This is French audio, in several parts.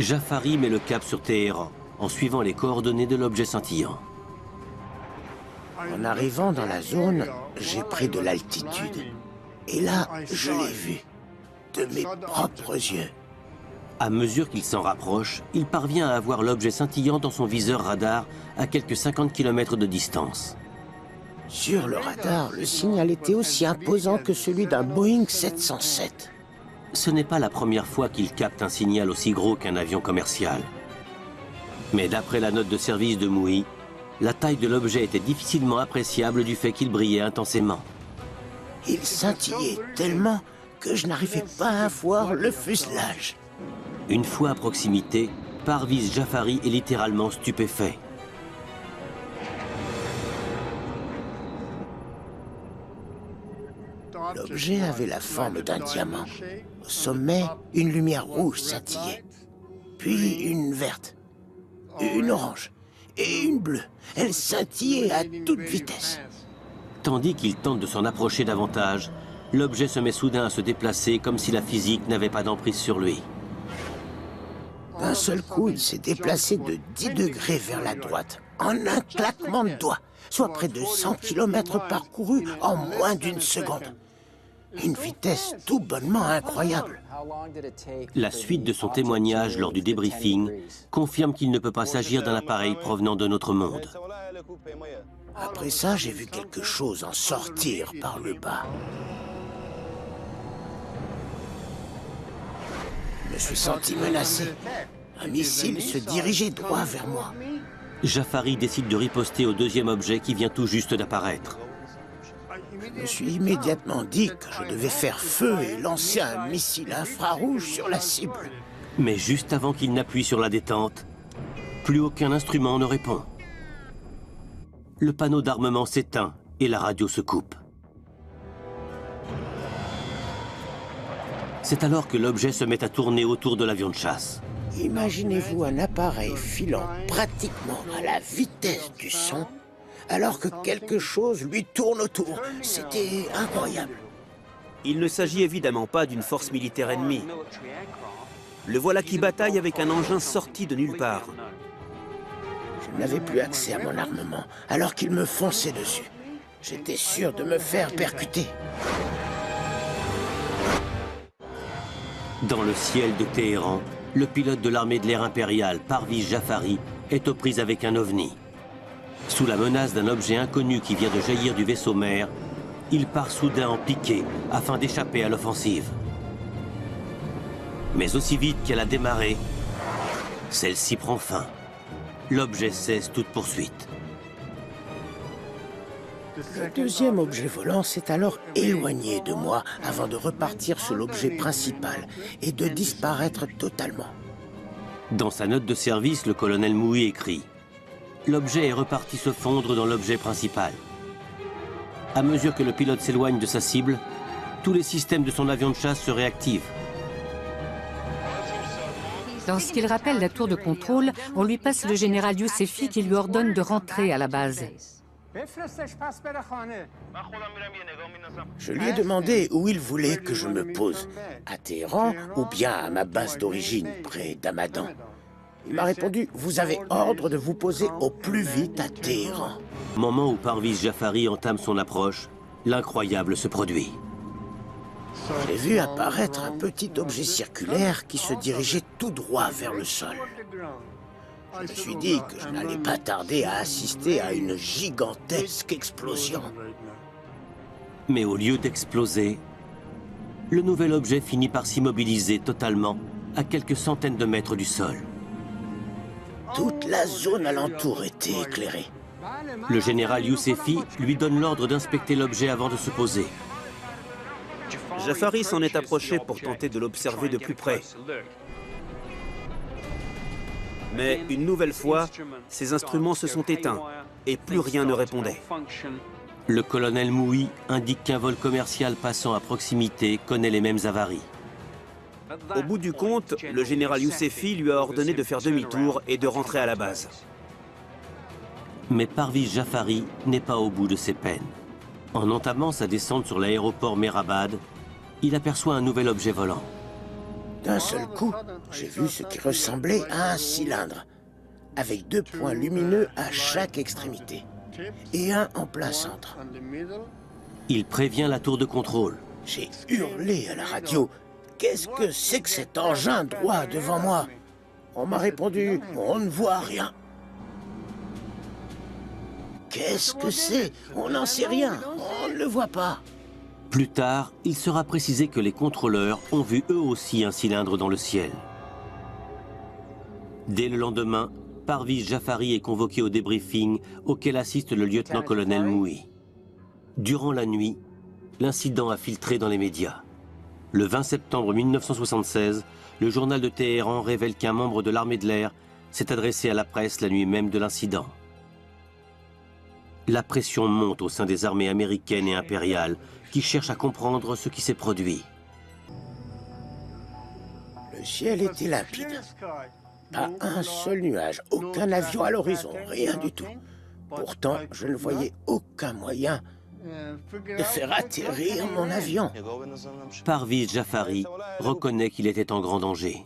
Jafari met le cap sur Téhéran, en suivant les coordonnées de l'objet scintillant. En arrivant dans la zone, j'ai pris de l'altitude. Et là, je l'ai vu, de mes propres yeux. À mesure qu'il s'en rapproche, il parvient à voir l'objet scintillant dans son viseur radar à quelques 50 km de distance. Sur le radar, le signal était aussi imposant que celui d'un Boeing 707. Ce n'est pas la première fois qu'il capte un signal aussi gros qu'un avion commercial. Mais d'après la note de service de Mouhi, la taille de l'objet était difficilement appréciable du fait qu'il brillait intensément. Il scintillait tellement que je n'arrivais pas à voir le fuselage. Une fois à proximité, Parviz Jafari est littéralement stupéfait. L'objet avait la forme d'un diamant. Au sommet, une lumière rouge scintillait. Puis une verte, une orange et une bleue. Elle scintillait à toute vitesse. Tandis qu'il tente de s'en approcher davantage, l'objet se met soudain à se déplacer comme si la physique n'avait pas d'emprise sur lui. D'un seul coup, il s'est déplacé de 10 degrés vers la droite, en un claquement de doigts, soit près de 100 km parcourus en moins d'une seconde. Une vitesse tout bonnement incroyable. La suite de son témoignage lors du débriefing confirme qu'il ne peut pas s'agir d'un appareil provenant de notre monde. Après ça, j'ai vu quelque chose en sortir par le bas. Je me suis senti menacé. Un missile se dirigeait droit vers moi. Jafari décide de riposter au deuxième objet qui vient tout juste d'apparaître. Je me suis immédiatement dit que je devais faire feu et lancer un missile infrarouge sur la cible. Mais juste avant qu'il n'appuie sur la détente, plus aucun instrument ne répond. Le panneau d'armement s'éteint et la radio se coupe. C'est alors que l'objet se met à tourner autour de l'avion de chasse. Imaginez-vous un appareil filant pratiquement à la vitesse du son, alors que quelque chose lui tourne autour. C'était incroyable. Il ne s'agit évidemment pas d'une force militaire ennemie. Le voilà qui bataille avec un engin sorti de nulle part. Je n'avais plus accès à mon armement, alors qu'il me fonçait dessus. J'étais sûr de me faire percuter. Dans le ciel de Téhéran, le pilote de l'armée de l'air impériale, Parviz Jafari, est aux prises avec un ovni. Sous la menace d'un objet inconnu qui vient de jaillir du vaisseau mère, il part soudain en piqué afin d'échapper à l'offensive. Mais aussi vite qu'elle a démarré, celle-ci prend fin. L'objet cesse toute poursuite. Le deuxième objet volant s'est alors éloigné de moi avant de repartir sur l'objet principal et de disparaître totalement. Dans sa note de service, le colonel Mouhi écrit « L'objet est reparti se fondre dans l'objet principal. À mesure que le pilote s'éloigne de sa cible, tous les systèmes de son avion de chasse se réactivent. Dans ce qu'il rappelle la tour de contrôle, on lui passe le général Yousefi qui lui ordonne de rentrer à la base. Je lui ai demandé où il voulait que je me pose, à Téhéran ou bien à ma base d'origine, près d'Hamadan. Il m'a répondu « Vous avez ordre de vous poser au plus vite à Téhéran. » Au moment où Parviz Jafari entame son approche, l'incroyable se produit. J'ai vu apparaître un petit objet circulaire qui se dirigeait tout droit vers le sol. Je me suis dit que je n'allais pas tarder à assister à une gigantesque explosion. Mais au lieu d'exploser, le nouvel objet finit par s'immobiliser totalement à quelques centaines de mètres du sol. Toute la zone alentour était éclairée. Le général Yousefi lui donne l'ordre d'inspecter l'objet avant de se poser. Jafari s'en est approché pour tenter de l'observer de plus près. Mais une nouvelle fois, ses instruments se sont éteints et plus rien ne répondait. Le colonel Mouhi indique qu'un vol commercial passant à proximité connaît les mêmes avaries. Au bout du compte, le général Yousefi lui a ordonné de faire demi-tour et de rentrer à la base. Mais Parviz Jafari n'est pas au bout de ses peines. En entamant sa descente sur l'aéroport Mehrabad, il aperçoit un nouvel objet volant. D'un seul coup, J'ai vu ce qui ressemblait à un cylindre, avec 2 points lumineux à chaque extrémité, et un en plein centre. Il prévient la tour de contrôle. J'ai hurlé à la radio. Qu'est-ce que c'est que cet engin droit devant moi? On m'a répondu, on ne voit rien. Qu'est-ce que c'est? On n'en sait rien, on ne le voit pas. Plus tard, il sera précisé que les contrôleurs ont vu eux aussi un cylindre dans le ciel. Dès le lendemain, Parviz Jafari est convoqué au débriefing auquel assiste le lieutenant-colonel Mouhi. Durant la nuit, l'incident a filtré dans les médias. Le 20 septembre 1976, le journal de Téhéran révèle qu'un membre de l'armée de l'air s'est adressé à la presse la nuit même de l'incident. La pression monte au sein des armées américaines et impériales qui cherchent à comprendre ce qui s'est produit. Le ciel était limpide. Pas un seul nuage, aucun avion à l'horizon, rien du tout. Pourtant, je ne voyais aucun moyen de faire atterrir mon avion. Parviz Jafari reconnaît qu'il était en grand danger.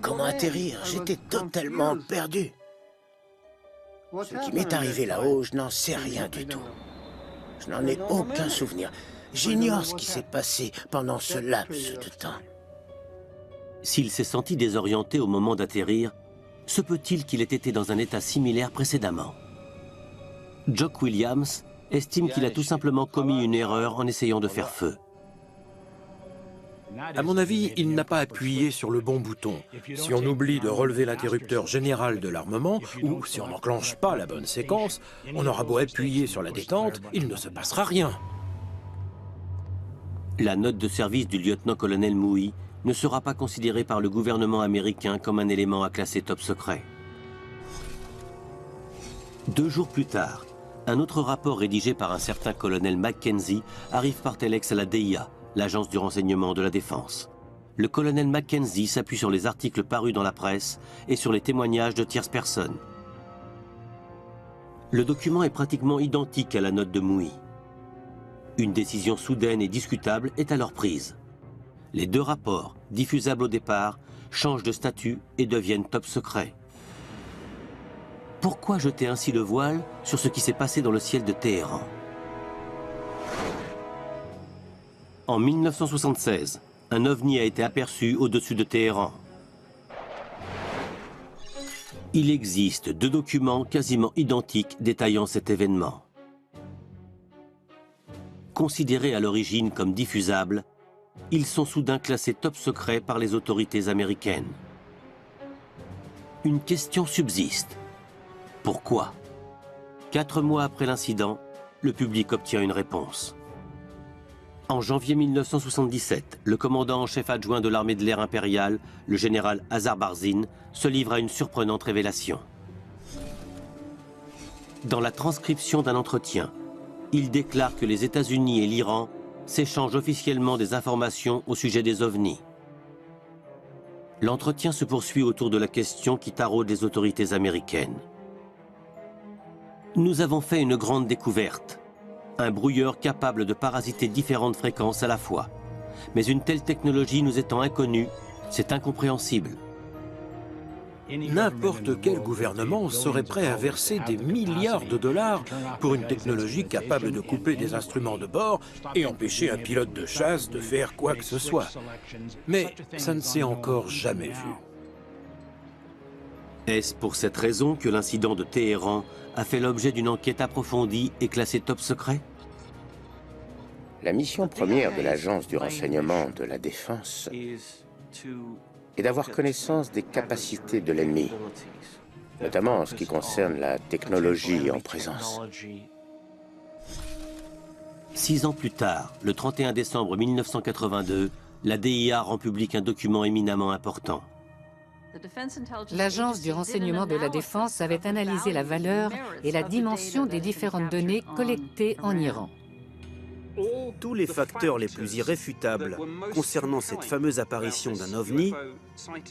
Comment atterrir? J'étais totalement perdu. Ce qui m'est arrivé là-haut, je n'en sais rien du tout. Je n'en ai aucun souvenir. J'ignore ce qui s'est passé pendant ce laps de temps. S'il s'est senti désorienté au moment d'atterrir, se peut-il qu'il ait été dans un état similaire précédemment? Jock Williams estime qu'il a tout simplement commis une erreur en essayant de faire feu. À mon avis, il n'a pas appuyé sur le bon bouton. Si on oublie de relever l'interrupteur général de l'armement, ou si on n'enclenche pas la bonne séquence, on aura beau appuyer sur la détente, il ne se passera rien. La note de service du lieutenant-colonel Mouhi ne sera pas considérée par le gouvernement américain comme un élément à classer top secret. 2 jours plus tard, un autre rapport rédigé par un certain colonel Mackenzie arrive par telex à la DIA, l'agence du renseignement de la défense. Le colonel Mackenzie s'appuie sur les articles parus dans la presse et sur les témoignages de tierces personnes. Le document est pratiquement identique à la note de Mouhi. Une décision soudaine et discutable est alors prise. Les 2 rapports, diffusables au départ, changent de statut et deviennent top secret. Pourquoi jeter ainsi le voile sur ce qui s'est passé dans le ciel de Téhéran? En 1976, un ovni a été aperçu au-dessus de Téhéran. Il existe 2 documents quasiment identiques détaillant cet événement. Considérés à l'origine comme diffusables, ils sont soudain classés top secret par les autorités américaines. Une question subsiste. Pourquoi? 4 mois après l'incident, le public obtient une réponse. En janvier 1977, le commandant en chef adjoint de l'armée de l'air impériale, le général Azar Barzin, se livre à une surprenante révélation. Dans la transcription d'un entretien, il déclare que les États-Unis et l'Iran s'échangent officiellement des informations au sujet des ovnis. L'entretien se poursuit autour de la question qui taraude les autorités américaines. Nous avons fait une grande découverte. Un brouilleur capable de parasiter différentes fréquences à la fois. Mais une telle technologie nous étant inconnue, c'est incompréhensible. N'importe quel gouvernement serait prêt à verser des milliards de dollars pour une technologie capable de couper des instruments de bord et empêcher un pilote de chasse de faire quoi que ce soit. Mais ça ne s'est encore jamais vu. Est-ce pour cette raison que l'incident de Téhéran a fait l'objet d'une enquête approfondie et classée top secret? La mission première de l'agence du renseignement de la défense est d'avoir connaissance des capacités de l'ennemi, notamment en ce qui concerne la technologie en présence. 6 ans plus tard, le 31 décembre 1982, la DIA rend public un document éminemment important. L'agence du renseignement de la défense avait analysé la valeur et la dimension des différentes données collectées en Iran. Tous les facteurs les plus irréfutables concernant cette fameuse apparition d'un ovni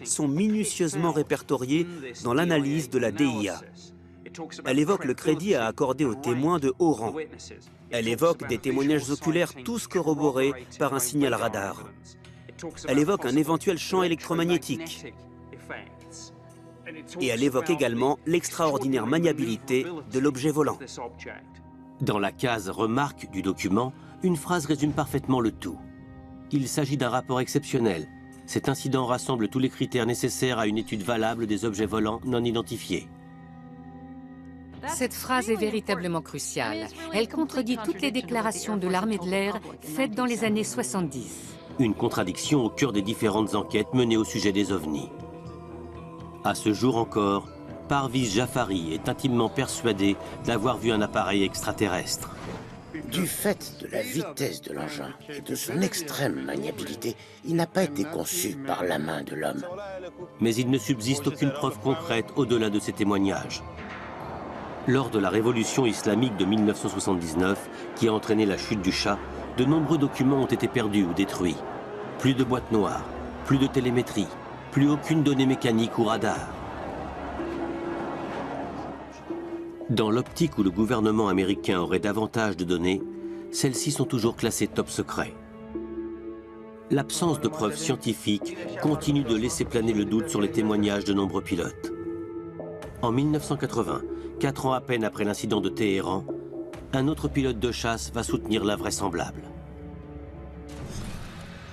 sont minutieusement répertoriés dans l'analyse de la DIA. Elle évoque le crédit à accorder aux témoins de haut rang. Elle évoque des témoignages oculaires tous corroborés par un signal radar. Elle évoque un éventuel champ électromagnétique. Et elle évoque également l'extraordinaire maniabilité de l'objet volant. Dans la case « Remarque » du document, une phrase résume parfaitement le tout. Il s'agit d'un rapport exceptionnel. Cet incident rassemble tous les critères nécessaires à une étude valable des objets volants non identifiés. Cette phrase est véritablement cruciale. Elle contredit toutes les déclarations de l'armée de l'air faites dans les années 70. Une contradiction au cœur des différentes enquêtes menées au sujet des ovnis. À ce jour encore, Parviz Jafari est intimement persuadé d'avoir vu un appareil extraterrestre. Du fait de la vitesse de l'engin et de son extrême maniabilité, il n'a pas été conçu par la main de l'homme. Mais il ne subsiste aucune preuve concrète au-delà de ces témoignages. Lors de la révolution islamique de 1979, qui a entraîné la chute du Shah, de nombreux documents ont été perdus ou détruits. Plus de boîtes noires, plus de télémétrie, plus aucune donnée mécanique ou radar. Dans l'optique où le gouvernement américain aurait davantage de données, celles-ci sont toujours classées top secret. L'absence de preuves scientifiques continue de laisser planer le doute sur les témoignages de nombreux pilotes. En 1980, 4 ans à peine après l'incident de Téhéran, un autre pilote de chasse va soutenir l'invraisemblable.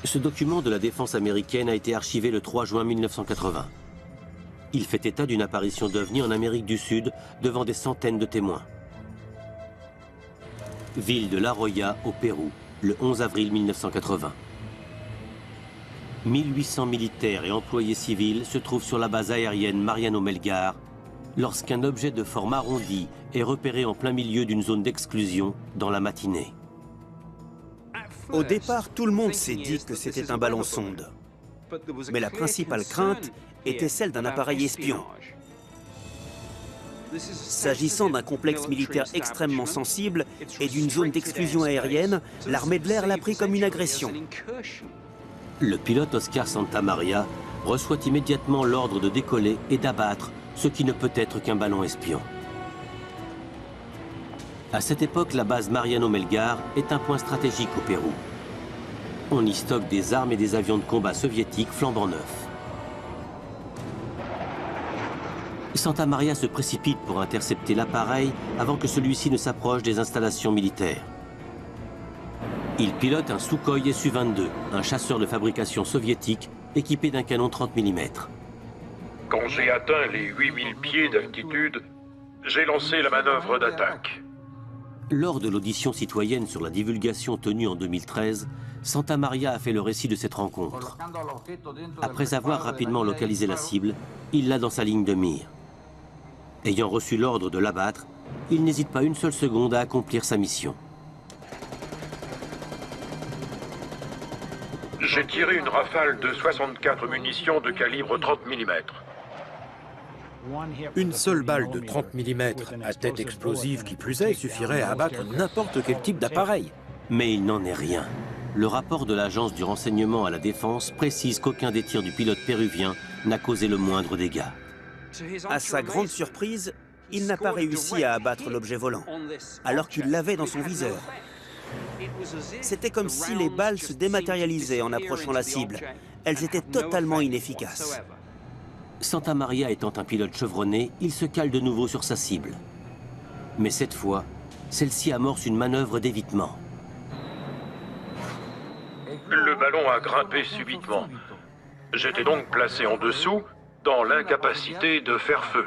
Ce document de la défense américaine a été archivé le 3 juin 1980. Il fait état d'une apparition d'OVNI en Amérique du Sud devant des centaines de témoins. Ville de La Joya, au Pérou, le 11 avril 1980. 1800 militaires et employés civils se trouvent sur la base aérienne Mariano Melgar lorsqu'un objet de forme arrondie est repéré en plein milieu d'une zone d'exclusion dans la matinée. Au départ, tout le monde s'est dit que c'était un ballon sonde. Mais la principale crainte était celle d'un appareil espion. S'agissant d'un complexe militaire extrêmement sensible et d'une zone d'exclusion aérienne, l'armée de l'air l'a pris comme une agression. Le pilote Oscar Santamaria reçoit immédiatement l'ordre de décoller et d'abattre ce qui ne peut être qu'un ballon espion. À cette époque, la base Mariano Melgar est un point stratégique au Pérou. On y stocke des armes et des avions de combat soviétiques flambant neufs. Santamaria se précipite pour intercepter l'appareil avant que celui-ci ne s'approche des installations militaires. Il pilote un Sukhoi Su-22, un chasseur de fabrication soviétique équipé d'un canon 30 mm. Quand j'ai atteint les 8000 pieds d'altitude, j'ai lancé la manœuvre d'attaque. Lors de l'audition citoyenne sur la divulgation tenue en 2013, Santamaria a fait le récit de cette rencontre. Après avoir rapidement localisé la cible, il l'a dans sa ligne de mire. Ayant reçu l'ordre de l'abattre, il n'hésite pas une seule seconde à accomplir sa mission. J'ai tiré une rafale de 64 munitions de calibre 30 mm. Une seule balle de 30 mm à tête explosive qui plus est suffirait à abattre n'importe quel type d'appareil. Mais il n'en est rien. Le rapport de l'agence du renseignement à la défense précise qu'aucun des tirs du pilote péruvien n'a causé le moindre dégât. À sa grande surprise, il n'a pas réussi à abattre l'objet volant, alors qu'il l'avait dans son viseur. C'était comme si les balles se dématérialisaient en approchant la cible. Elles étaient totalement inefficaces. Santamaria étant un pilote chevronné, il se cale de nouveau sur sa cible. Mais cette fois, celle-ci amorce une manœuvre d'évitement. Le ballon a grimpé subitement. J'étais donc placé en dessous, dans l'incapacité de faire feu.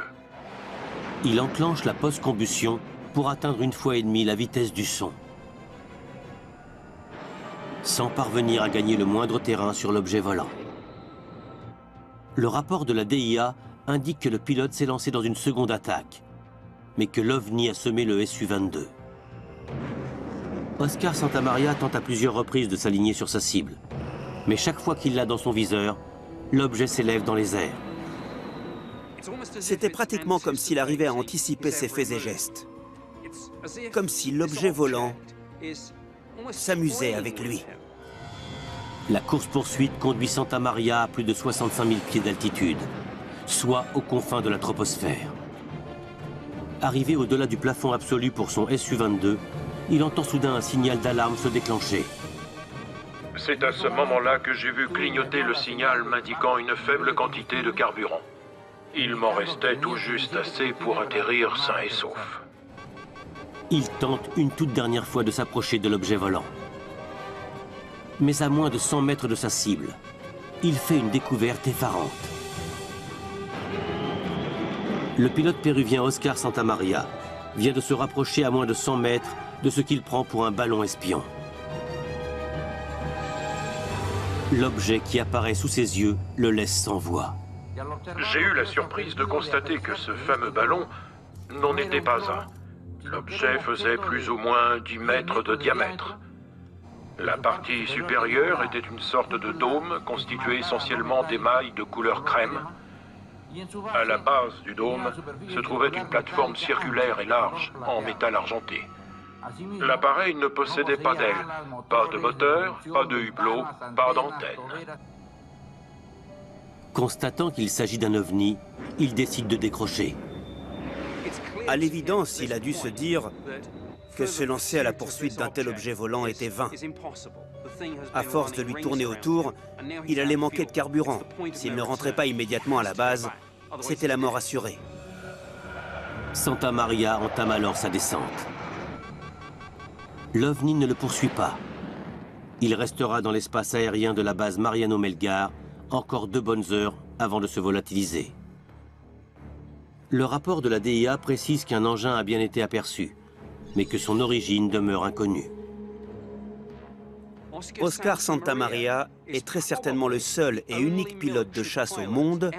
Il enclenche la post-combustion pour atteindre 1,5 fois la vitesse du son, sans parvenir à gagner le moindre terrain sur l'objet volant. Le rapport de la DIA indique que le pilote s'est lancé dans une seconde attaque, mais que l'OVNI a semé le Su-22. Oscar Santamaria tente à plusieurs reprises de s'aligner sur sa cible, mais chaque fois qu'il l'a dans son viseur, l'objet s'élève dans les airs. C'était pratiquement comme s'il arrivait à anticiper ses faits et gestes. Comme si l'objet volant s'amusait avec lui. La course-poursuite conduit Santamaria à plus de 65 000 pieds d'altitude, soit aux confins de la troposphère. Arrivé au-delà du plafond absolu pour son Su-22, il entend soudain un signal d'alarme se déclencher. C'est à ce moment-là que j'ai vu clignoter le signal m'indiquant une faible quantité de carburant. Il m'en restait tout juste assez pour atterrir sain et sauf. Il tente une toute dernière fois de s'approcher de l'objet volant. Mais à moins de 100 mètres de sa cible, il fait une découverte effarante. Le pilote péruvien Oscar Santamaria vient de se rapprocher à moins de 100 mètres de ce qu'il prend pour un ballon espion. L'objet qui apparaît sous ses yeux le laisse sans voix. J'ai eu la surprise de constater que ce fameux ballon n'en était pas un. L'objet faisait plus ou moins 10 mètres de diamètre. La partie supérieure était une sorte de dôme constitué essentiellement d'émail de couleur crème. À la base du dôme se trouvait une plateforme circulaire et large en métal argenté. L'appareil ne possédait pas d'aile, pas de moteur, pas de hublot, pas d'antenne. Constatant qu'il s'agit d'un ovni, il décide de décrocher. À l'évidence, il a dû se dire que se lancer à la poursuite d'un tel objet volant était vain. À force de lui tourner autour, il allait manquer de carburant. S'il ne rentrait pas immédiatement à la base, c'était la mort assurée. Santamaria entame alors sa descente. L'OVNI ne le poursuit pas. Il restera dans l'espace aérien de la base Mariano Melgar encore 2 bonnes heures avant de se volatiliser. Le rapport de la DIA précise qu'un engin a bien été aperçu, mais que son origine demeure inconnue. Oscar Santamaria est très certainement le seul et unique pilote de chasse au monde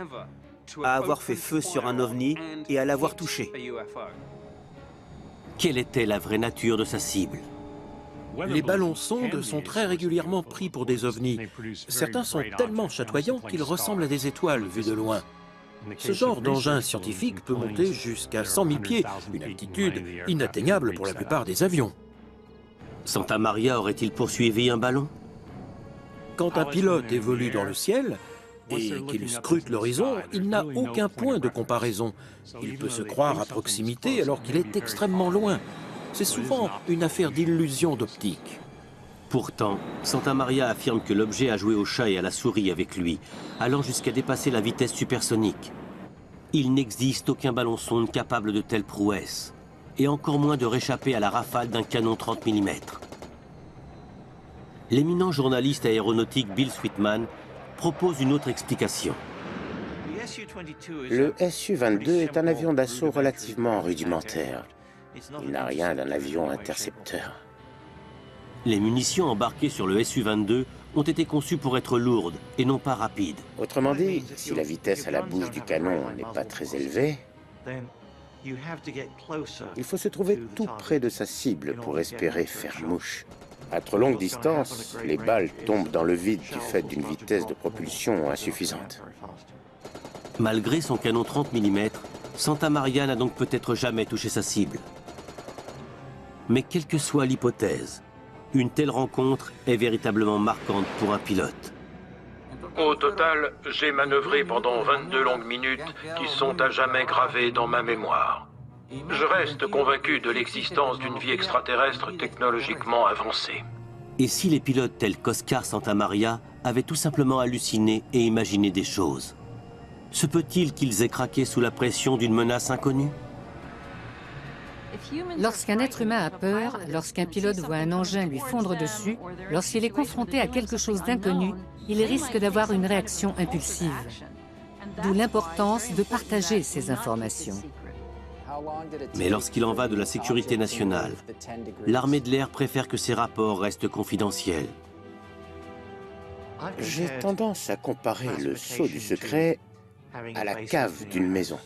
à avoir fait feu sur un ovni et à l'avoir touché. Quelle était la vraie nature de sa cible? Les ballons-sondes sont très régulièrement pris pour des ovnis. Certains sont tellement chatoyants qu'ils ressemblent à des étoiles vues de loin. Ce genre d'engin scientifique peut monter jusqu'à 100 000 pieds, une altitude inatteignable pour la plupart des avions. Santamaria aurait-il poursuivi un ballon? Quand un pilote évolue dans le ciel et qu'il scrute l'horizon, il n'a aucun point de comparaison. Il peut se croire à proximité alors qu'il est extrêmement loin. C'est souvent une affaire d'illusion d'optique. Pourtant, Santamaria affirme que l'objet a joué au chat et à la souris avec lui, allant jusqu'à dépasser la vitesse supersonique. Il n'existe aucun ballon-sonde capable de telle prouesse, et encore moins de réchapper à la rafale d'un canon 30 mm. L'éminent journaliste aéronautique Bill Sweetman propose une autre explication. Le Su-22 est un avion d'assaut relativement rudimentaire. Il n'a rien d'un avion intercepteur. Les munitions embarquées sur le Su-22 ont été conçues pour être lourdes et non pas rapides. Autrement dit, si la vitesse à la bouche du canon n'est pas très élevée, il faut se trouver tout près de sa cible pour espérer faire mouche. À trop longue distance, les balles tombent dans le vide du fait d'une vitesse de propulsion insuffisante. Malgré son canon 30 mm, Santamaria n'a donc peut-être jamais touché sa cible. Mais quelle que soit l'hypothèse, une telle rencontre est véritablement marquante pour un pilote. Au total, j'ai manœuvré pendant 22 longues minutes qui sont à jamais gravées dans ma mémoire. Je reste convaincu de l'existence d'une vie extraterrestre technologiquement avancée. Et si les pilotes tels qu'Oscar Santamaria avaient tout simplement halluciné et imaginé des choses? Se peut-il qu'ils aient craqué sous la pression d'une menace inconnue? Lorsqu'un être humain a peur, lorsqu'un pilote voit un engin lui fondre dessus, lorsqu'il est confronté à quelque chose d'inconnu, il risque d'avoir une réaction impulsive. D'où l'importance de partager ces informations. Mais lorsqu'il en va de la sécurité nationale, l'armée de l'air préfère que ces rapports restent confidentiels. J'ai tendance à comparer le sceau du secret à la cave d'une maison.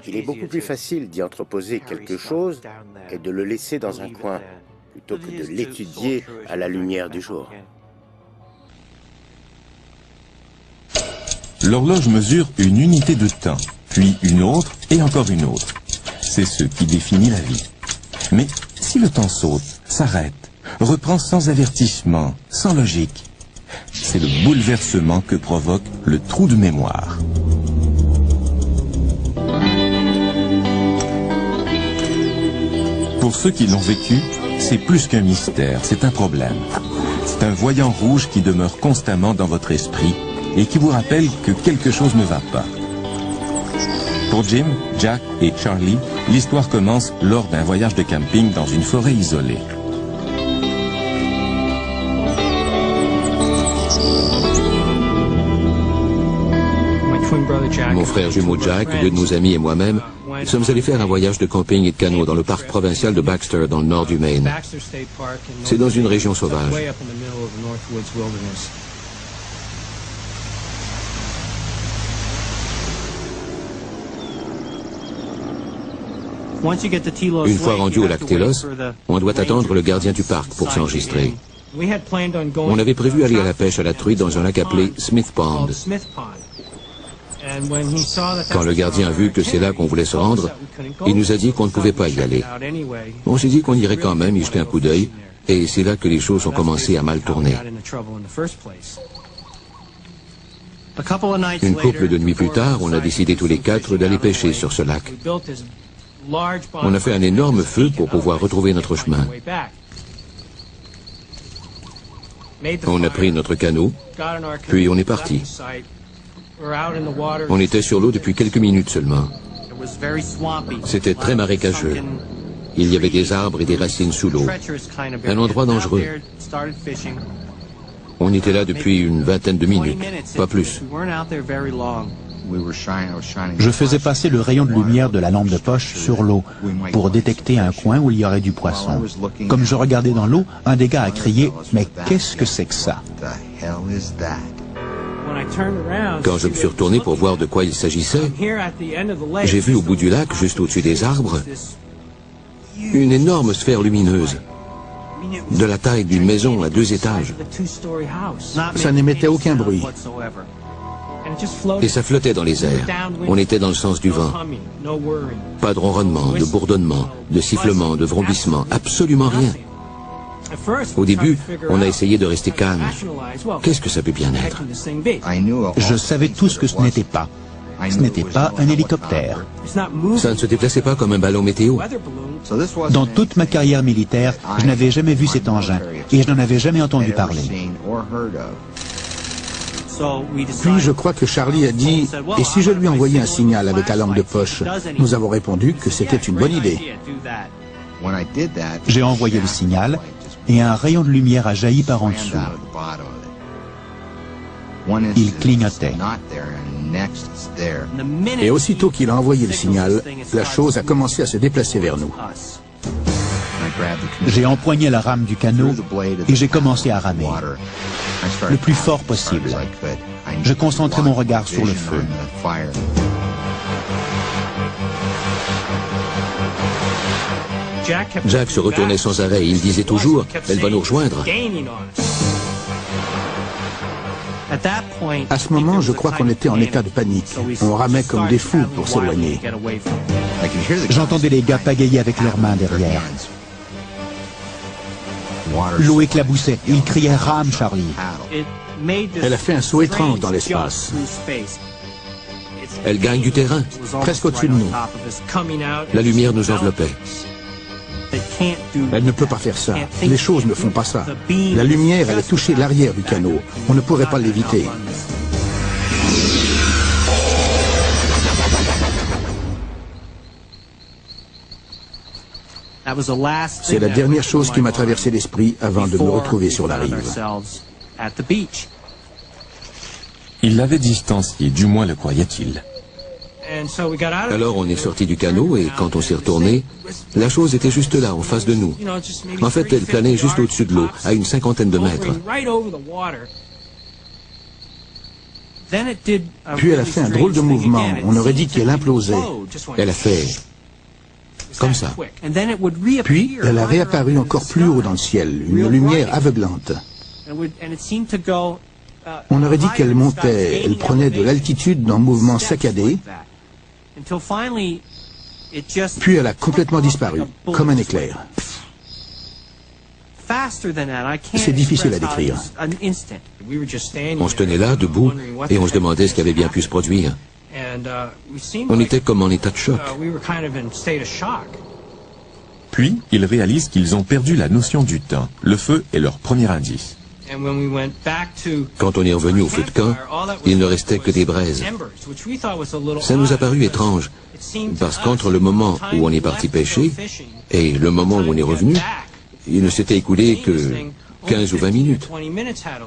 Il est beaucoup plus facile d'y entreposer quelque chose et de le laisser dans un coin, plutôt que de l'étudier à la lumière du jour. L'horloge mesure une unité de temps, puis une autre et encore une autre. C'est ce qui définit la vie. Mais si le temps saute, s'arrête, reprend sans avertissement, sans logique, c'est le bouleversement que provoque le trou de mémoire. Pour ceux qui l'ont vécu, c'est plus qu'un mystère, c'est un problème. C'est un voyant rouge qui demeure constamment dans votre esprit et qui vous rappelle que quelque chose ne va pas. Pour Jim, Jack et Charlie, l'histoire commence lors d'un voyage de camping dans une forêt isolée. Mon frère jumeau Jack, deux de nos amis et moi-même sommes allés faire un voyage de camping et de canot dans le parc provincial de Baxter, dans le nord du Maine. C'est dans une région sauvage. Une fois rendu au lac Telos, on doit attendre le gardien du parc pour s'enregistrer. On avait prévu aller à la pêche à la truite dans un lac appelé Smith Pond. Quand le gardien a vu que c'est là qu'on voulait se rendre, il nous a dit qu'on ne pouvait pas y aller. On s'est dit qu'on irait quand même y jeter un coup d'œil, et c'est là que les choses ont commencé à mal tourner. Une couple de nuits plus tard, on a décidé tous les quatre d'aller pêcher sur ce lac. On a fait un énorme feu pour pouvoir retrouver notre chemin. On a pris notre canot, puis on est parti. On était sur l'eau depuis quelques minutes seulement. C'était très marécageux. Il y avait des arbres et des racines sous l'eau. Un endroit dangereux. On était là depuis une vingtaine de minutes, pas plus. Je faisais passer le rayon de lumière de la lampe de poche sur l'eau pour détecter un coin où il y aurait du poisson. Comme je regardais dans l'eau, un des gars a crié « Mais qu'est-ce que c'est que ça ?» Quand je me suis retourné pour voir de quoi il s'agissait, j'ai vu au bout du lac, juste au-dessus des arbres, une énorme sphère lumineuse, de la taille d'une maison à 2 étages. Ça n'émettait aucun bruit. Et ça flottait dans les airs. On était dans le sens du vent. Pas de ronronnement, de bourdonnement, de sifflement, de vrombissement, absolument rien. Au début, on a essayé de rester calme. Qu'est-ce que ça peut bien être? Je savais tout ce que ce n'était pas. Ce n'était pas un hélicoptère. Ça ne se déplaçait pas comme un ballon météo. Dans toute ma carrière militaire, je n'avais jamais vu cet engin et je n'en avais jamais entendu parler. Puis je crois que Charlie a dit « Et si je lui envoyais un signal avec la lampe de poche ?» Nous avons répondu que c'était une bonne idée. J'ai envoyé le signal et un rayon de lumière a jailli par en dessous. Il clignotait. Et aussitôt qu'il a envoyé le signal, la chose a commencé à se déplacer vers nous. J'ai empoigné la rame du canot et j'ai commencé à ramer, le plus fort possible. Je concentrais mon regard sur le feu. Jack se retournait sans arrêt. Il disait toujours « Elle va nous rejoindre ». À ce moment, je crois qu'on était en état de panique. On ramait comme des fous pour s'éloigner. J'entendais les gars pagayer avec leurs mains derrière. L'eau éclaboussait. Ils criaient « Rame, Charlie !» Elle a fait un saut étrange dans l'espace. Elle gagne du terrain, presque au-dessus de nous. La lumière nous enveloppait. Elle ne peut pas faire ça. Les choses ne font pas ça. La lumière allait toucher l'arrière du canot. On ne pourrait pas l'éviter. C'est la dernière chose qui m'a traversé l'esprit avant de me retrouver sur la rive. Il l'avait distancié, du moins le croyait-il. Alors on est sorti du canot et quand on s'est retourné, la chose était juste là, en face de nous. En fait, elle planait juste au-dessus de l'eau, à une 50aine de mètres. Puis elle a fait un drôle de mouvement. On aurait dit qu'elle implosait. Elle a fait comme ça. Puis elle a réapparu encore plus haut dans le ciel, une lumière aveuglante. On aurait dit qu'elle montait, elle prenait de l'altitude d'un mouvement saccadé. Puis elle a complètement disparu, comme un éclair. C'est difficile à décrire. On se tenait là, debout, et on se demandait ce qui avait bien pu se produire. On était comme en état de choc. Puis, ils réalisent qu'ils ont perdu la notion du temps. Le feu est leur premier indice. Quand on est revenu au feu de camp, il ne restait que des braises. Ça nous a paru étrange, parce qu'entre le moment où on est parti pêcher et le moment où on est revenu, il ne s'était écoulé que 15 ou 20 minutes.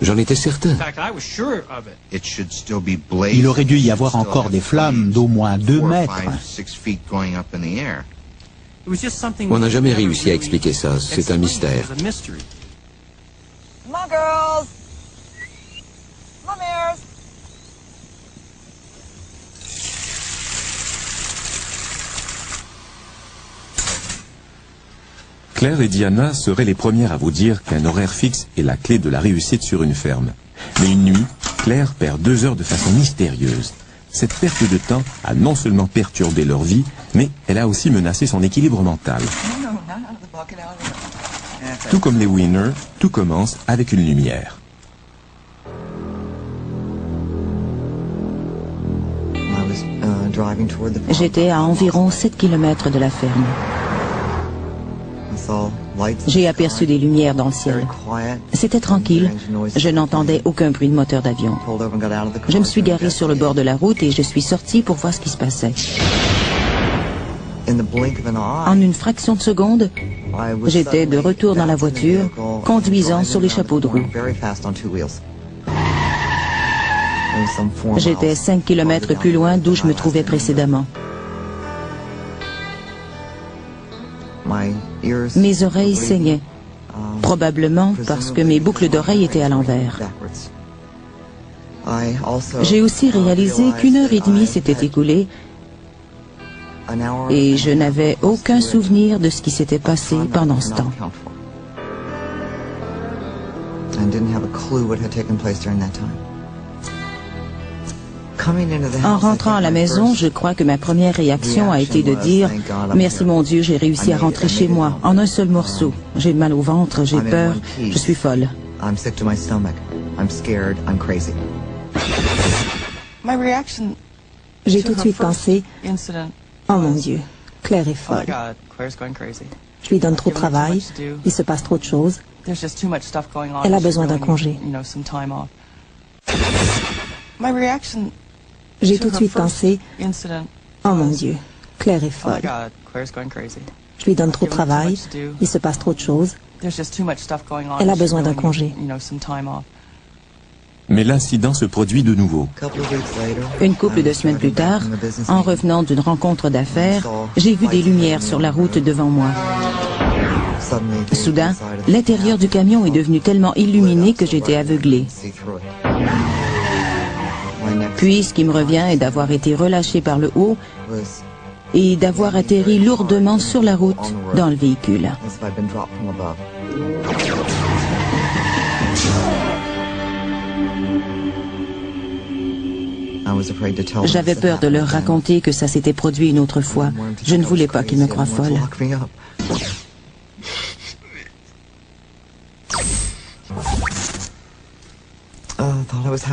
J'en étais certain. Il aurait dû y avoir encore des flammes d'au moins 2 mètres. On n'a jamais réussi à expliquer ça, c'est un mystère. Come on, girls. Come on, Mares. Claire et Diana seraient les premières à vous dire qu'un horaire fixe est la clé de la réussite sur une ferme. Mais une nuit, Claire perd 2 heures de façon mystérieuse. Cette perte de temps a non seulement perturbé leur vie, mais elle a aussi menacé son équilibre mental. Tout comme les Wiener, tout commence avec une lumière. J'étais à environ 7 km de la ferme. J'ai aperçu des lumières dans le ciel. C'était tranquille. Je n'entendais aucun bruit de moteur d'avion. Je me suis garé sur le bord de la route et je suis sorti pour voir ce qui se passait. En une fraction de seconde, j'étais de retour dans la voiture, conduisant sur les chapeaux de roue. J'étais 5 km plus loin d'où je me trouvais précédemment. Mes oreilles saignaient, probablement parce que mes boucles d'oreilles étaient à l'envers. J'ai aussi réalisé qu'1h30 s'était écoulée et je n'avais aucun souvenir de ce qui s'était passé pendant ce temps. En rentrant à la maison, je crois que ma première réaction a été de dire « Merci mon Dieu, j'ai réussi à rentrer chez moi en un seul morceau. J'ai mal au ventre, j'ai peur, je suis folle. » J'ai tout de suite pensé « Oh mon Dieu, Claire est folle. Je lui donne trop de travail, il se passe trop de choses. Elle a besoin d'un congé. » J'ai tout de suite pensé « Oh mon Dieu, Claire est folle. Je lui donne trop de travail, il se passe trop de choses. Elle a besoin d'un congé. » Mais l'incident se produit de nouveau. Une couple de semaines plus tard, en revenant d'une rencontre d'affaires, j'ai vu des lumières sur la route devant moi. Soudain, l'intérieur du camion est devenu tellement illuminé que j'étais aveuglé. Puis, ce qui me revient est d'avoir été relâché par le haut et d'avoir atterri lourdement sur la route dans le véhicule. J'avais peur de leur raconter que ça s'était produit une autre fois. Je ne voulais pas qu'ils me croient folle.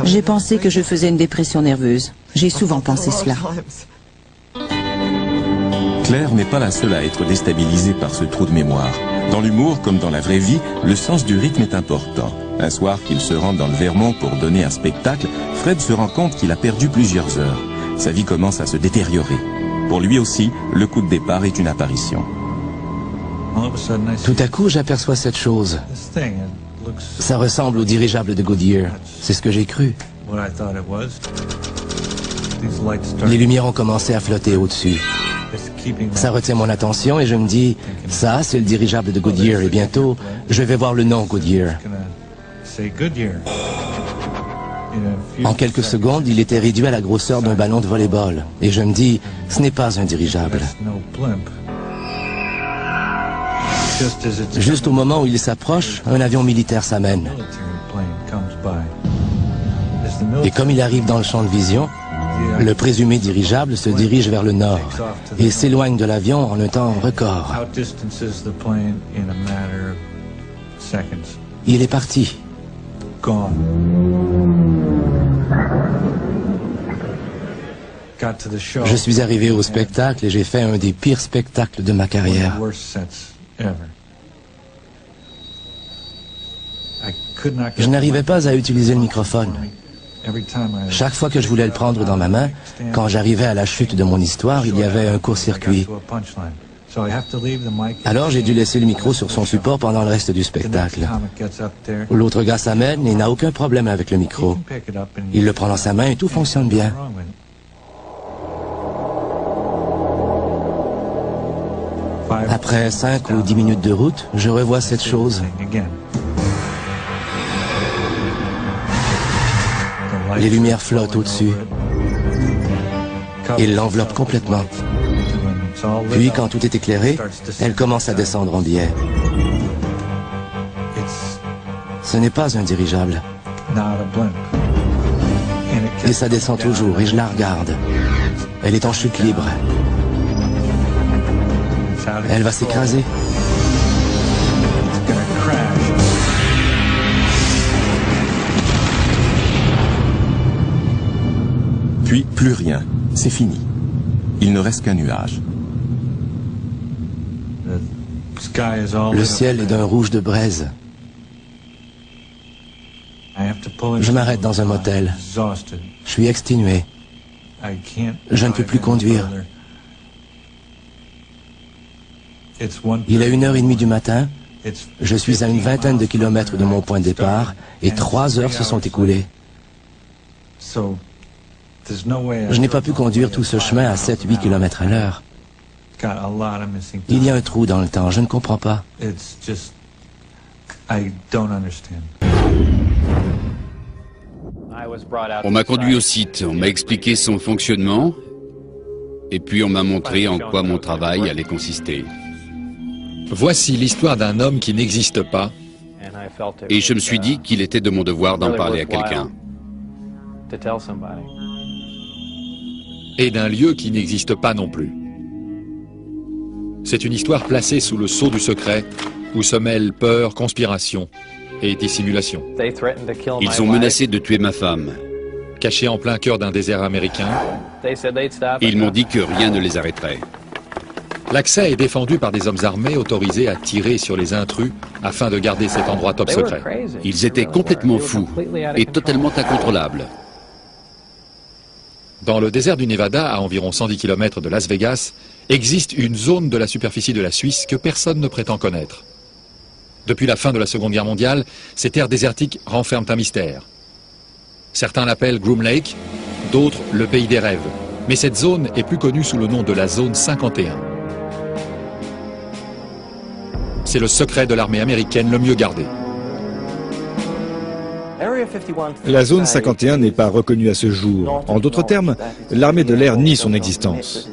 J'ai pensé que je faisais une dépression nerveuse. J'ai souvent pensé cela. Claire n'est pas la seule à être déstabilisée par ce trou de mémoire. Dans l'humour, comme dans la vraie vie, le sens du rythme est important. Un soir qu'il se rend dans le Vermont pour donner un spectacle, Fred se rend compte qu'il a perdu plusieurs heures. Sa vie commence à se détériorer. Pour lui aussi, le coup de départ est une apparition. Tout à coup, j'aperçois cette chose. Ça ressemble au dirigeable de Goodyear. C'est ce que j'ai cru. Les lumières ont commencé à flotter au-dessus. Ça retient mon attention et je me dis, ça, c'est le dirigeable de Goodyear et bientôt, je vais voir le nom Goodyear. En quelques secondes, il était réduit à la grosseur d'un ballon de volley-ball. Et je me dis, ce n'est pas un dirigeable. Juste au moment où il s'approche, un avion militaire s'amène. Et comme il arrive dans le champ de vision, le présumé dirigeable se dirige vers le nord et s'éloigne de l'avion en un temps record. Il est parti. Je suis arrivé au spectacle et j'ai fait un des pires spectacles de ma Je n'arrivais pas à utiliser le microphone. Chaque fois que je voulais le prendre dans ma main, quand j'arrivais à la chute de mon histoire, il y avait un court-circuit. Alors j'ai dû laisser le micro sur son support pendant le reste du spectacle. L'autre gars s'amène et n'a aucun problème avec le micro. Il le prend dans sa main et tout fonctionne bien. Après 5 ou 10 minutes de route, je revois cette chose. Les lumières flottent au-dessus. Ils l'enveloppent complètement. Puis, quand tout est éclairé, elle commence à descendre en biais. Ce n'est pas un dirigeable. Et ça descend toujours, et je la regarde. Elle est en chute libre. Elle va s'écraser. Puis plus rien, c'est fini. Il ne reste qu'un nuage. Le ciel est d'un rouge de braise. Je m'arrête dans un motel. Je suis exténué. Je ne peux plus conduire. Il est 1h30 du matin. Je suis à une vingtaine de kilomètres de mon point de départ et 3 heures se sont écoulées. Je n'ai pas pu conduire tout ce chemin à 7-8 km à l'heure. Il y a un trou dans le temps, je ne comprends pas. On m'a conduit au site, on m'a expliqué son fonctionnement, et puis on m'a montré en quoi mon travail allait consister. Voici l'histoire d'un homme qui n'existe pas. Et je me suis dit qu'il était de mon devoir d'en parler à quelqu'un. Et d'un lieu qui n'existe pas non plus. C'est une histoire placée sous le sceau du secret, où se mêlent peur, conspiration et dissimulation. Ils ont menacé de tuer ma femme. Cachés en plein cœur d'un désert américain, Ils m'ont dit que rien ne les arrêterait. l'accès est défendu par des hommes armés autorisés à tirer sur les intrus afin de garder cet endroit top secret. Ils étaient complètement fous et totalement incontrôlables. Dans le désert du Nevada, à environ 110 km de Las Vegas, existe une zone de la superficie de la Suisse que personne ne prétend connaître. Depuis la fin de la Seconde Guerre mondiale, ces terres désertiques renferment un mystère. Certains l'appellent Groom Lake, d'autres le pays des rêves. Mais cette zone est plus connue sous le nom de la zone 51. C'est le secret de l'armée américaine le mieux gardé. La zone 51 n'est pas reconnue à ce jour. En d'autres termes, l'armée de l'air nie son existence.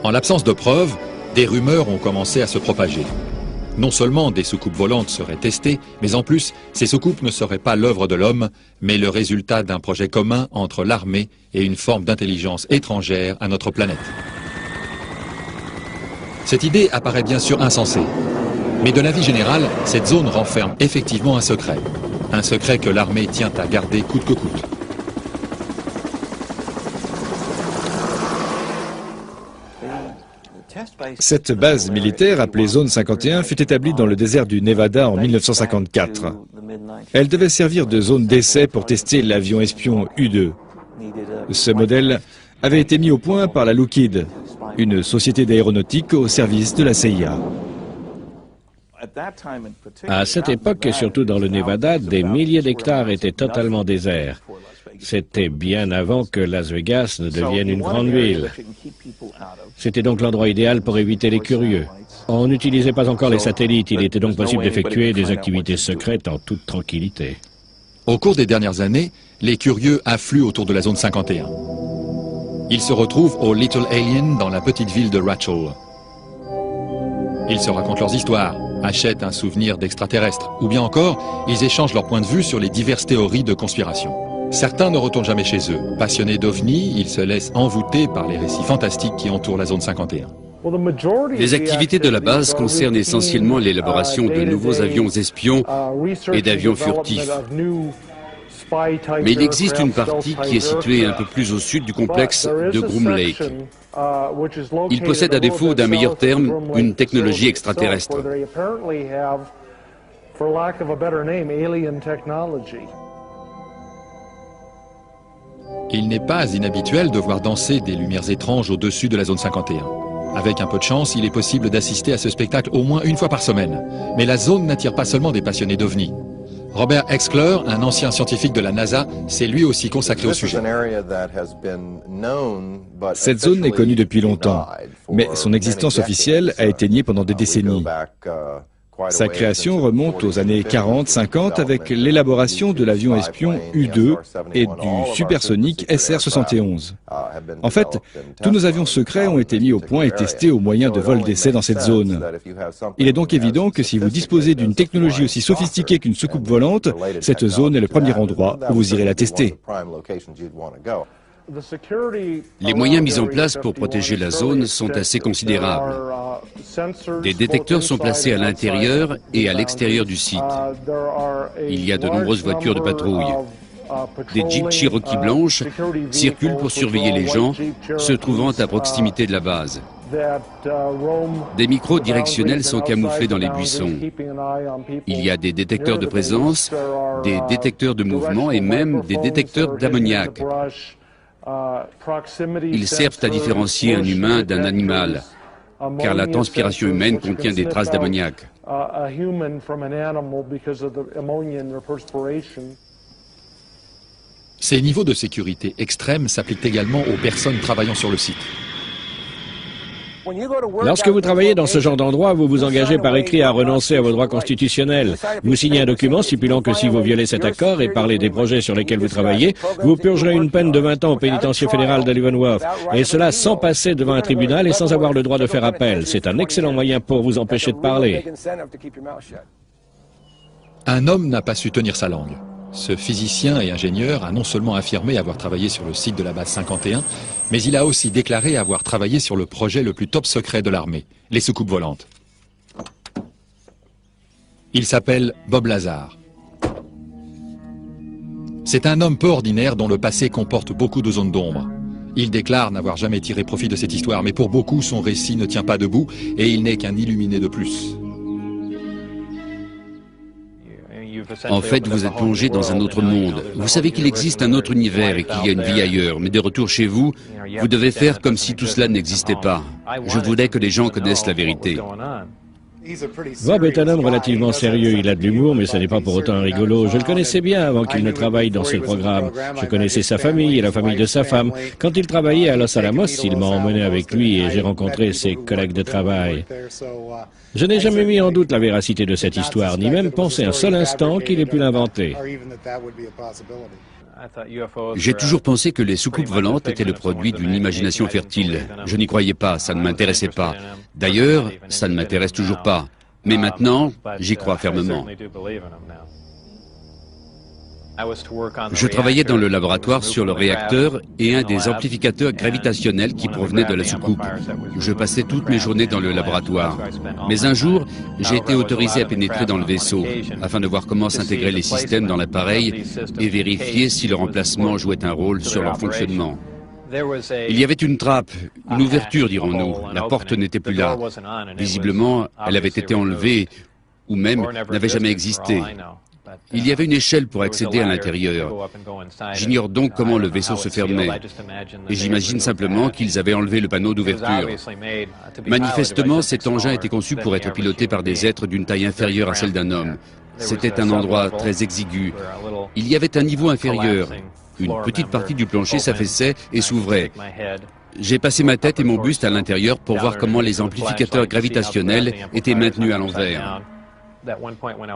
En l'absence de preuves, des rumeurs ont commencé à se propager. Non seulement des soucoupes volantes seraient testées, mais en plus, ces soucoupes ne seraient pas l'œuvre de l'homme, mais le résultat d'un projet commun entre l'armée et une forme d'intelligence étrangère à notre planète. Cette idée apparaît bien sûr insensée. Mais de l'avis général, cette zone renferme effectivement un secret. Un secret que l'armée tient à garder coûte que coûte. Cette base militaire, appelée Zone 51, fut établie dans le désert du Nevada en 1954. Elle devait servir de zone d'essai pour tester l'avion espion U-2. Ce modèle avait été mis au point par la Lockheed, une société d'aéronautique au service de la CIA. À cette époque, et surtout dans le Nevada, des milliers d'hectares étaient totalement déserts. C'était bien avant que Las Vegas ne devienne une grande ville. C'était donc l'endroit idéal pour éviter les curieux. On n'utilisait pas encore les satellites, il était donc possible d'effectuer des activités secrètes en toute tranquillité. Au cours des dernières années, les curieux affluent autour de la zone 51. Ils se retrouvent au Little Alien dans la petite ville de Rachel. Ils se racontent leurs histoires, achètent un souvenir d'extraterrestres, ou bien encore, ils échangent leur point de vue sur les diverses théories de conspiration. Certains ne retournent jamais chez eux. Passionnés d'OVNI, ils se laissent envoûter par les récits fantastiques qui entourent la zone 51. Les activités de la base concernent essentiellement l'élaboration de nouveaux avions espions et d'avions furtifs. Mais il existe une partie qui est située un peu plus au sud du complexe de Groom Lake. Il possède, à défaut d'un meilleur terme, une technologie extraterrestre. Il n'est pas inhabituel de voir danser des lumières étranges au-dessus de la zone 51. Avec un peu de chance, il est possible d'assister à ce spectacle au moins une fois par semaine. Mais la zone n'attire pas seulement des passionnés d'OVNI. Robert Exkler, un ancien scientifique de la NASA, s'est lui aussi consacré au sujet. Cette zone est connue depuis longtemps, mais son existence officielle a été niée pendant des décennies. Sa création remonte aux années 40-50 avec l'élaboration de l'avion espion U-2 et du supersonique SR-71. En fait, tous nos avions secrets ont été mis au point et testés au moyen de vols d'essai dans cette zone. Il est donc évident que si vous disposez d'une technologie aussi sophistiquée qu'une soucoupe volante, cette zone est le premier endroit où vous irez la tester. Les moyens mis en place pour protéger la zone sont assez considérables. Des détecteurs sont placés à l'intérieur et à l'extérieur du site. Il y a de nombreuses voitures de patrouille. Des Jeeps Cherokee blanches circulent pour surveiller les gens se trouvant à proximité de la base. Des micros directionnels sont camouflés dans les buissons. Il y a des détecteurs de présence, des détecteurs de mouvement et même des détecteurs d'ammoniac. Ils servent à différencier un humain d'un animal, car la transpiration humaine contient des traces d'ammoniac. Ces niveaux de sécurité extrêmes s'appliquent également aux personnes travaillant sur le site. Lorsque vous travaillez dans ce genre d'endroit, vous vous engagez par écrit à renoncer à vos droits constitutionnels. Vous signez un document stipulant que si vous violez cet accord et parlez des projets sur lesquels vous travaillez, vous purgerez une peine de 20 ans au pénitencier fédéral de Leavenworth. Et cela sans passer devant un tribunal et sans avoir le droit de faire appel. C'est un excellent moyen pour vous empêcher de parler. Un homme n'a pas su tenir sa langue. Ce physicien et ingénieur a non seulement affirmé avoir travaillé sur le site de la base 51, mais il a aussi déclaré avoir travaillé sur le projet le plus top secret de l'armée, les soucoupes volantes. Il s'appelle Bob Lazar. C'est un homme peu ordinaire dont le passé comporte beaucoup de zones d'ombre. Il déclare n'avoir jamais tiré profit de cette histoire, mais pour beaucoup, son récit ne tient pas debout et il n'est qu'un illuminé de plus. En fait, vous êtes plongé dans un autre monde. Vous savez qu'il existe un autre univers et qu'il y a une vie ailleurs. Mais de retour chez vous, vous devez faire comme si tout cela n'existait pas. Je voudrais que les gens connaissent la vérité. Bob est un homme relativement sérieux. Il a de l'humour, mais ce n'est pas pour autant un rigolo. Je le connaissais bien avant qu'il ne travaille dans ce programme. Je connaissais sa famille et la famille de sa femme. Quand il travaillait à Los Alamos, il m'a emmené avec lui et j'ai rencontré ses collègues de travail. Je n'ai jamais mis en doute la véracité de cette histoire, ni même pensé un seul instant qu'il ait pu l'inventer. J'ai toujours pensé que les soucoupes volantes étaient le produit d'une imagination fertile. Je n'y croyais pas, ça ne m'intéressait pas. D'ailleurs, ça ne m'intéresse toujours pas. Mais maintenant, j'y crois fermement. Je travaillais dans le laboratoire sur le réacteur et un des amplificateurs gravitationnels qui provenaient de la soucoupe. Je passais toutes mes journées dans le laboratoire. Mais un jour, j'ai été autorisé à pénétrer dans le vaisseau afin de voir comment s'intégraient les systèmes dans l'appareil et vérifier si leur emplacement jouait un rôle sur leur fonctionnement. Il y avait une trappe, une ouverture, dirons-nous. La porte n'était plus là. Visiblement, elle avait été enlevée ou même n'avait jamais existé. Il y avait une échelle pour accéder à l'intérieur. J'ignore donc comment le vaisseau se fermait. Et j'imagine simplement qu'ils avaient enlevé le panneau d'ouverture. Manifestement, cet engin était conçu pour être piloté par des êtres d'une taille inférieure à celle d'un homme. C'était un endroit très exigu. Il y avait un niveau inférieur. Une petite partie du plancher s'affaissait et s'ouvrait. J'ai passé ma tête et mon buste à l'intérieur pour voir comment les amplificateurs gravitationnels étaient maintenus à l'envers.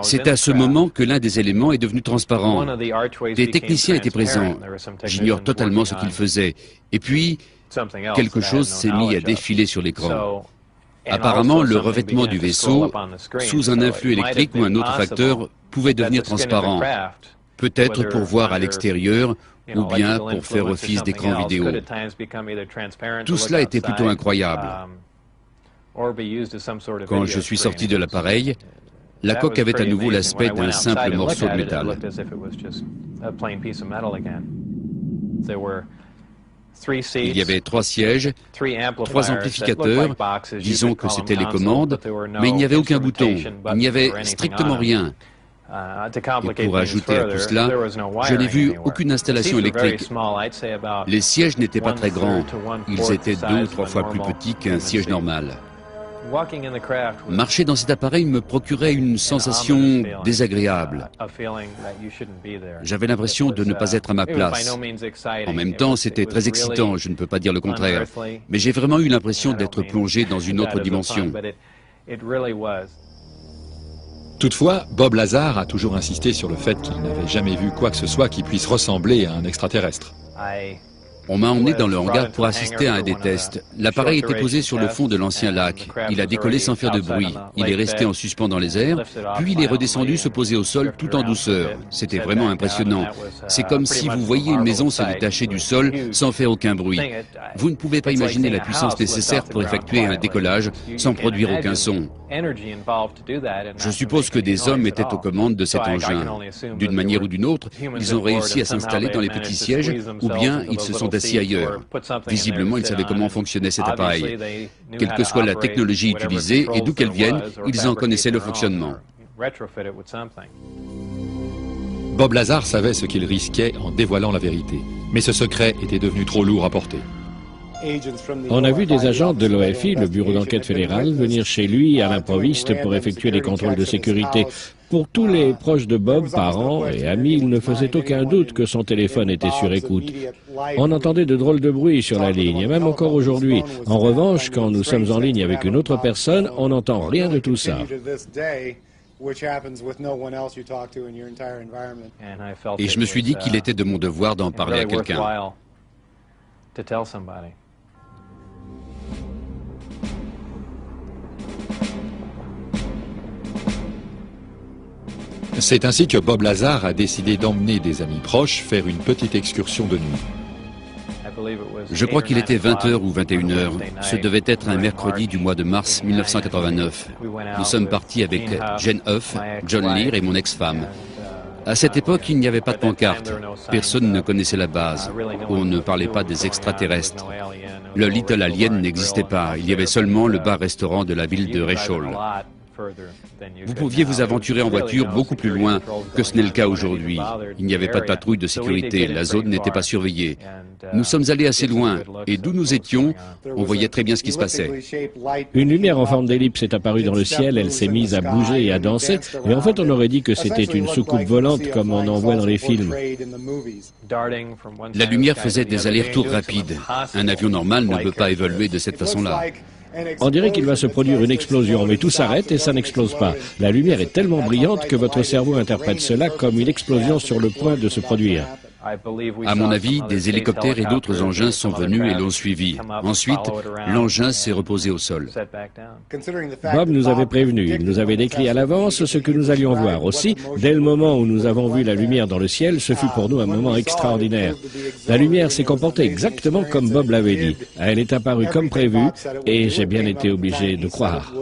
C'est à ce moment que l'un des éléments est devenu transparent. Des techniciens étaient présents. J'ignore totalement ce qu'ils faisaient. Et puis, quelque chose s'est mis à défiler sur l'écran. Apparemment, le revêtement du vaisseau, sous un influx électrique ou un autre facteur, pouvait devenir transparent. Peut-être pour voir à l'extérieur ou bien pour faire office d'écran vidéo. Tout cela était plutôt incroyable. Quand je suis sorti de l'appareil, la coque avait à nouveau l'aspect d'un simple morceau de métal. Il y avait 3 sièges, 3 amplificateurs, disons que c'étaient les commandes, mais il n'y avait aucun bouton, il n'y avait strictement rien. Et pour ajouter à tout cela, je n'ai vu aucune installation électrique. Les sièges n'étaient pas très grands. Ils étaient 2 ou 3 fois plus petits qu'un siège normal. Marcher dans cet appareil me procurait une sensation désagréable. J'avais l'impression de ne pas être à ma place. En même temps, c'était très excitant, je ne peux pas dire le contraire. Mais j'ai vraiment eu l'impression d'être plongé dans une autre dimension. Toutefois, Bob Lazar a toujours insisté sur le fait qu'il n'avait jamais vu quoi que ce soit qui puisse ressembler à un extraterrestre. On m'a emmené dans le hangar pour assister à un des tests. L'appareil était posé sur le fond de l'ancien lac. Il a décollé sans faire de bruit. Il est resté en suspens dans les airs, puis il est redescendu se poser au sol tout en douceur. C'était vraiment impressionnant. C'est comme si vous voyiez une maison se détacher du sol sans faire aucun bruit. Vous ne pouvez pas imaginer la puissance nécessaire pour effectuer un décollage sans produire aucun son. Je suppose que des hommes étaient aux commandes de cet engin. D'une manière ou d'une autre, ils ont réussi à s'installer dans les petits sièges ou bien ils se sont assis ailleurs. Visiblement, ils savaient comment fonctionnait cet appareil. Quelle que soit la technologie utilisée et d'où qu'elle vienne, ils en connaissaient le fonctionnement. Bob Lazar savait ce qu'il risquait en dévoilant la vérité, mais ce secret était devenu trop lourd à porter. On a vu des agents de l'OFI, le Bureau d'enquête fédéral, venir chez lui à l'improviste pour effectuer des contrôles de sécurité. Pour tous les proches de Bob, parents et amis, il ne faisait aucun doute que son téléphone était sur écoute. On entendait de drôles de bruits sur la ligne, et même encore aujourd'hui. En revanche, quand nous sommes en ligne avec une autre personne, on n'entend rien de tout ça. Et je me suis dit qu'il était de mon devoir d'en parler à quelqu'un. C'est ainsi que Bob Lazar a décidé d'emmener des amis proches faire une petite excursion de nuit. Je crois qu'il était 20h ou 21h. Ce devait être un mercredi du mois de mars 1989. Nous sommes partis avec Jane Huff, John Lear et mon ex-femme. À cette époque, il n'y avait pas de pancarte. Personne ne connaissait la base. On ne parlait pas des extraterrestres. Le Little Alien n'existait pas. Il y avait seulement le bar-restaurant de la ville de Rachel. Vous pouviez vous aventurer en voiture beaucoup plus loin que ce n'est le cas aujourd'hui. Il n'y avait pas de patrouille de sécurité, la zone n'était pas surveillée. Nous sommes allés assez loin, et d'où nous étions, on voyait très bien ce qui se passait. Une lumière en forme d'ellipse est apparue dans le ciel, elle s'est mise à bouger et à danser, et en fait on aurait dit que c'était une soucoupe volante comme on en voit dans les films. La lumière faisait des allers-retours rapides. Un avion normal ne peut pas évoluer de cette façon-là. On dirait qu'il va se produire une explosion, mais tout s'arrête et ça n'explose pas. La lumière est tellement brillante que votre cerveau interprète cela comme une explosion sur le point de se produire. À mon avis, des hélicoptères et d'autres engins sont venus et l'ont suivi. Ensuite, l'engin s'est reposé au sol. Bob nous avait prévenus, il nous avait décrit à l'avance ce que nous allions voir. Aussi, dès le moment où nous avons vu la lumière dans le ciel, ce fut pour nous un moment extraordinaire. La lumière s'est comportée exactement comme Bob l'avait dit. Elle est apparue comme prévu et j'ai bien été obligé de croire.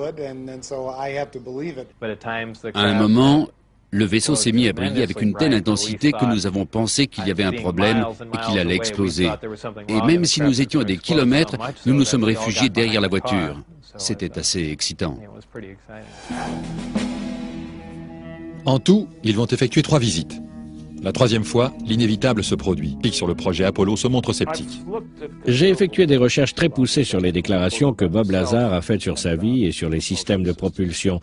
À un moment, le vaisseau s'est mis à briller avec une telle intensité que nous avons pensé qu'il y avait un problème et qu'il allait exploser. Et même si nous étions à des kilomètres, nous nous sommes réfugiés derrière la voiture. C'était assez excitant. En tout, ils vont effectuer 3 visites. La 3e fois, l'inévitable se produit. Sur le projet Apollo se montre sceptique. J'ai effectué des recherches très poussées sur les déclarations que Bob Lazar a faites sur sa vie et sur les systèmes de propulsion.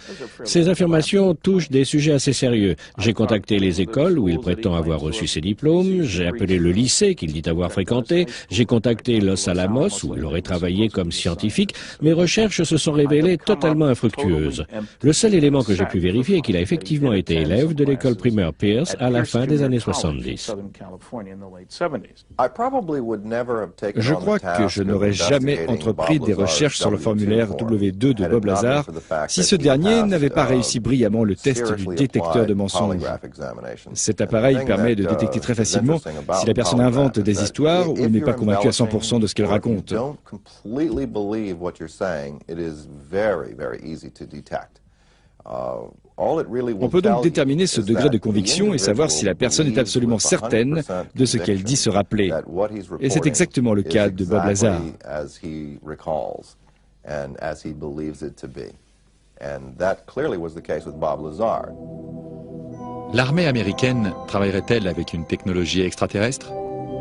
Ces affirmations touchent des sujets assez sérieux. J'ai contacté les écoles où il prétend avoir reçu ses diplômes, j'ai appelé le lycée qu'il dit avoir fréquenté, j'ai contacté Los Alamos où il aurait travaillé comme scientifique. Mes recherches se sont révélées totalement infructueuses. Le seul élément que j'ai pu vérifier est qu'il a effectivement été élève de l'école primaire Pierce à la fin des années 70. Je crois que je n'aurais jamais entrepris des recherches sur le formulaire W2 de Bob Lazar si ce dernier n'avait pas réussi brillamment le test du détecteur de mensonges. Cet appareil permet de détecter très facilement si la personne invente des histoires ou n'est pas convaincue à 100% de ce qu'elle raconte. On peut donc déterminer ce degré de conviction et savoir si la personne est absolument certaine de ce qu'elle dit se rappeler. Et c'est exactement le cas de Bob Lazar. L'armée américaine travaillerait-elle avec une technologie extraterrestre?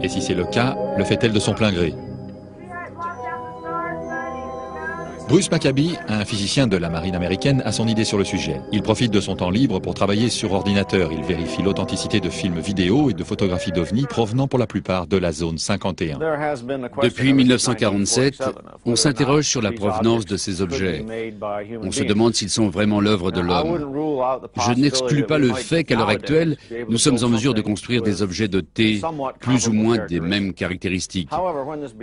Et si c'est le cas, le fait-elle de son plein gré? Bruce Maccabee, un physicien de la marine américaine, a son idée sur le sujet. Il profite de son temps libre pour travailler sur ordinateur. Il vérifie l'authenticité de films vidéo et de photographies d'OVNI provenant pour la plupart de la zone 51. Depuis 1947, on s'interroge sur la provenance de ces objets. On se demande s'ils sont vraiment l'œuvre de l'homme. Je n'exclus pas le fait qu'à l'heure actuelle, nous sommes en mesure de construire des objets dotés plus ou moins des mêmes caractéristiques.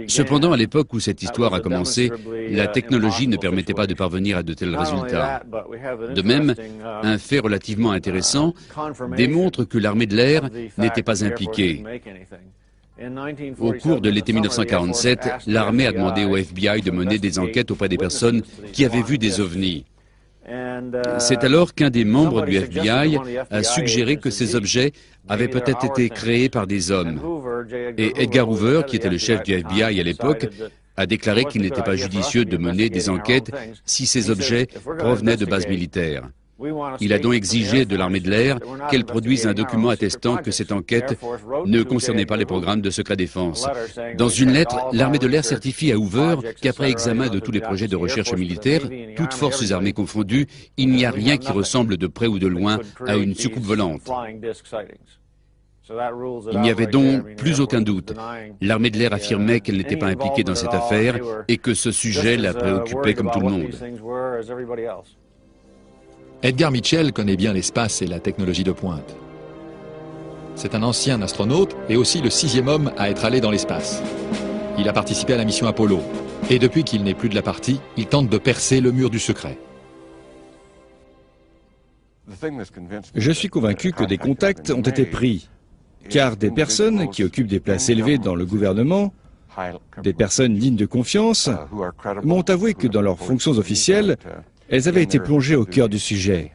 Cependant, à l'époque où cette histoire a commencé, la technologie ne permettait pas de parvenir à de tels résultats. De même, un fait relativement intéressant démontre que l'armée de l'air n'était pas impliquée. Au cours de l'été 1947, l'armée a demandé au FBI de mener des enquêtes auprès des personnes qui avaient vu des ovnis. C'est alors qu'un des membres du FBI a suggéré que ces objets avaient peut-être été créés par des hommes. Et Edgar Hoover, qui était le chef du FBI à l'époque, a déclaré qu'il n'était pas judicieux de mener des enquêtes si ces objets provenaient de bases militaires. Il a donc exigé de l'armée de l'air qu'elle produise un document attestant que cette enquête ne concernait pas les programmes de secret défense. Dans une lettre, l'armée de l'air certifie à Hoover qu'après examen de tous les projets de recherche militaire, toutes forces armées confondues, il n'y a rien qui ressemble de près ou de loin à une soucoupe volante. Il n'y avait donc plus aucun doute. L'armée de l'air affirmait qu'elle n'était pas impliquée dans cette affaire et que ce sujet la préoccupait comme tout le monde. Edgar Mitchell connaît bien l'espace et la technologie de pointe. C'est un ancien astronaute et aussi le 6e homme à être allé dans l'espace. Il a participé à la mission Apollo. Et depuis qu'il n'est plus de la partie, il tente de percer le mur du secret. Je suis convaincu que des contacts ont été pris, car des personnes qui occupent des places élevées dans le gouvernement, des personnes dignes de confiance, m'ont avoué que dans leurs fonctions officielles, elles avaient été plongées au cœur du sujet.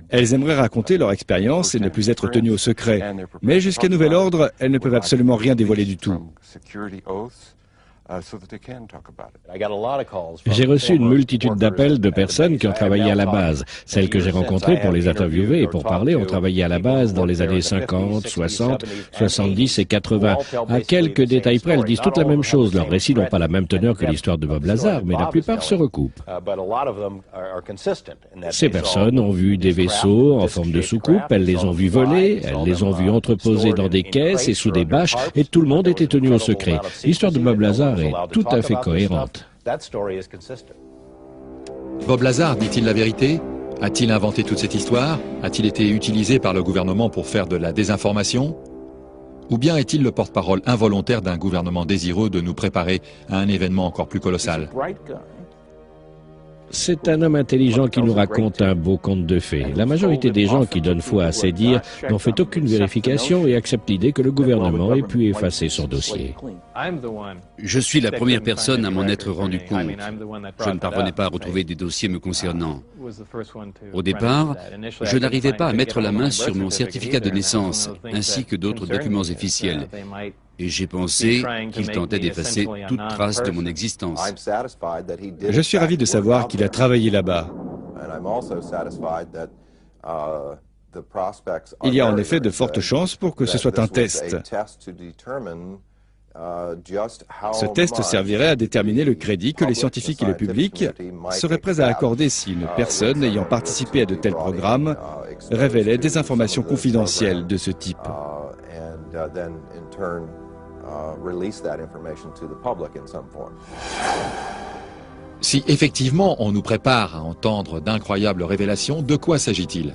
Elles aimeraient raconter leur expérience et ne plus être tenues au secret. Mais jusqu'à nouvel ordre, elles ne peuvent absolument rien dévoiler du tout. J'ai reçu une multitude d'appels de personnes qui ont travaillé à la base. Celles que j'ai rencontrées pour les interviewer et pour parler ont travaillé à la base dans les années 50, 60, 70 et 80. À quelques détails près, elles disent toutes la même chose. Leurs récits n'ont pas la même teneur que l'histoire de Bob Lazar, mais la plupart se recoupent. Ces personnes ont vu des vaisseaux en forme de soucoupe, elles les ont vus voler, elles les ont vus entreposés dans des caisses et sous des bâches, et tout le monde était tenu au secret. L'histoire de Bob Lazar est tout à fait cohérente. Bob Lazar dit-il la vérité? A-t-il inventé toute cette histoire? A-t-il été utilisé par le gouvernement pour faire de la désinformation? Ou bien est-il le porte-parole involontaire d'un gouvernement désireux de nous préparer à un événement encore plus colossal? C'est un homme intelligent qui nous raconte un beau conte de fées. La majorité des gens qui donnent foi à ces dires n'ont fait aucune vérification et acceptent l'idée que le gouvernement ait pu effacer son dossier. Je suis la première personne à m'en être rendu compte. Je ne parvenais pas à retrouver des dossiers me concernant. Au départ, je n'arrivais pas à mettre la main sur mon certificat de naissance, ainsi que d'autres documents officiels. Et j'ai pensé qu'il tentait d'effacer toute trace de mon existence. Je suis ravi de savoir qu'il a travaillé là-bas. Il y a en effet de fortes chances pour que ce soit un test. Ce test servirait à déterminer le crédit que les scientifiques et le public seraient prêts à accorder si une personne ayant participé à de tels programmes révélait des informations confidentielles de ce type. Si effectivement on nous prépare à entendre d'incroyables révélations, de quoi s'agit-il?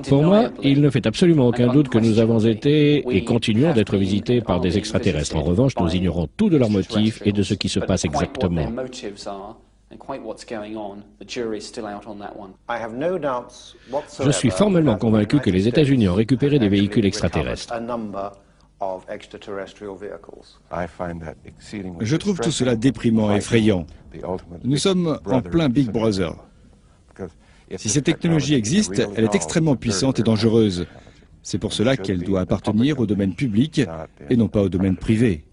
Pour moi, il ne fait absolument aucun doute que nous avons été et continuons d'être visités par des extraterrestres. En revanche, nous ignorons tout de leurs motifs et de ce qui se passe exactement. Je suis formellement convaincu que les États-Unis ont récupéré des véhicules extraterrestres. Je trouve tout cela déprimant et effrayant. Nous sommes en plein Big Brother. Si cette technologie existe, elle est extrêmement puissante et dangereuse. C'est pour cela qu'elle doit appartenir au domaine public et non pas au domaine privé.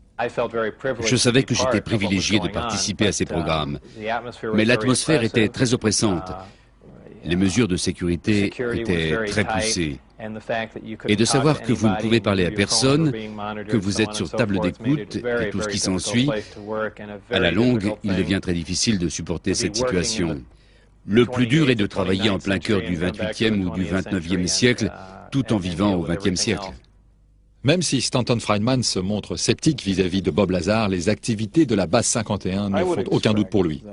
Je savais que j'étais privilégié de participer à ces programmes, mais l'atmosphère était très oppressante. Les mesures de sécurité étaient très poussées. Et de savoir que vous ne pouvez parler à personne, que vous êtes sur table d'écoute et tout ce qui s'ensuit, à la longue, il devient très difficile de supporter cette situation. Le plus dur est de travailler en plein cœur du 28e ou du 29e siècle, tout en vivant au 20e siècle. Même si Stanton Friedman se montre sceptique vis-à-vis de Bob Lazar, les activités de la base 51 ne font aucun doute pour lui.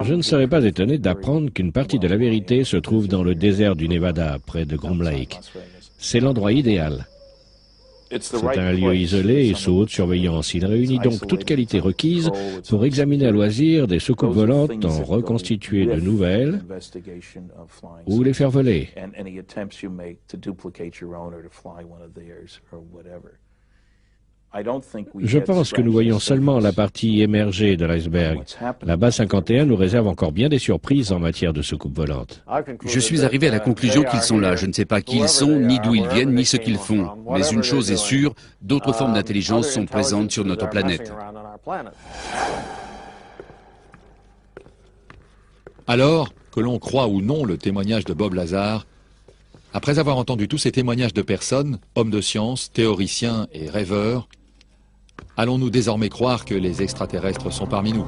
Je ne serais pas étonné d'apprendre qu'une partie de la vérité se trouve dans le désert du Nevada, près de Groom Lake. C'est l'endroit idéal. C'est un lieu isolé et sous haute surveillance. Il réunit donc toute qualité requise pour examiner à loisir des soucoupes volantes, en reconstituer de nouvelles ou les faire voler. Je pense que nous voyons seulement la partie émergée de l'iceberg. La base 51 nous réserve encore bien des surprises en matière de soucoupes volantes. Je suis arrivé à la conclusion qu'ils sont là. Je ne sais pas qui ils sont, ni d'où ils viennent, ni ce qu'ils font. Mais une chose est sûre, d'autres formes d'intelligence sont présentes sur notre planète. Alors, que l'on croit ou non le témoignage de Bob Lazar, après avoir entendu tous ces témoignages de personnes, hommes de science, théoriciens et rêveurs, allons-nous désormais croire que les extraterrestres sont parmi nous ?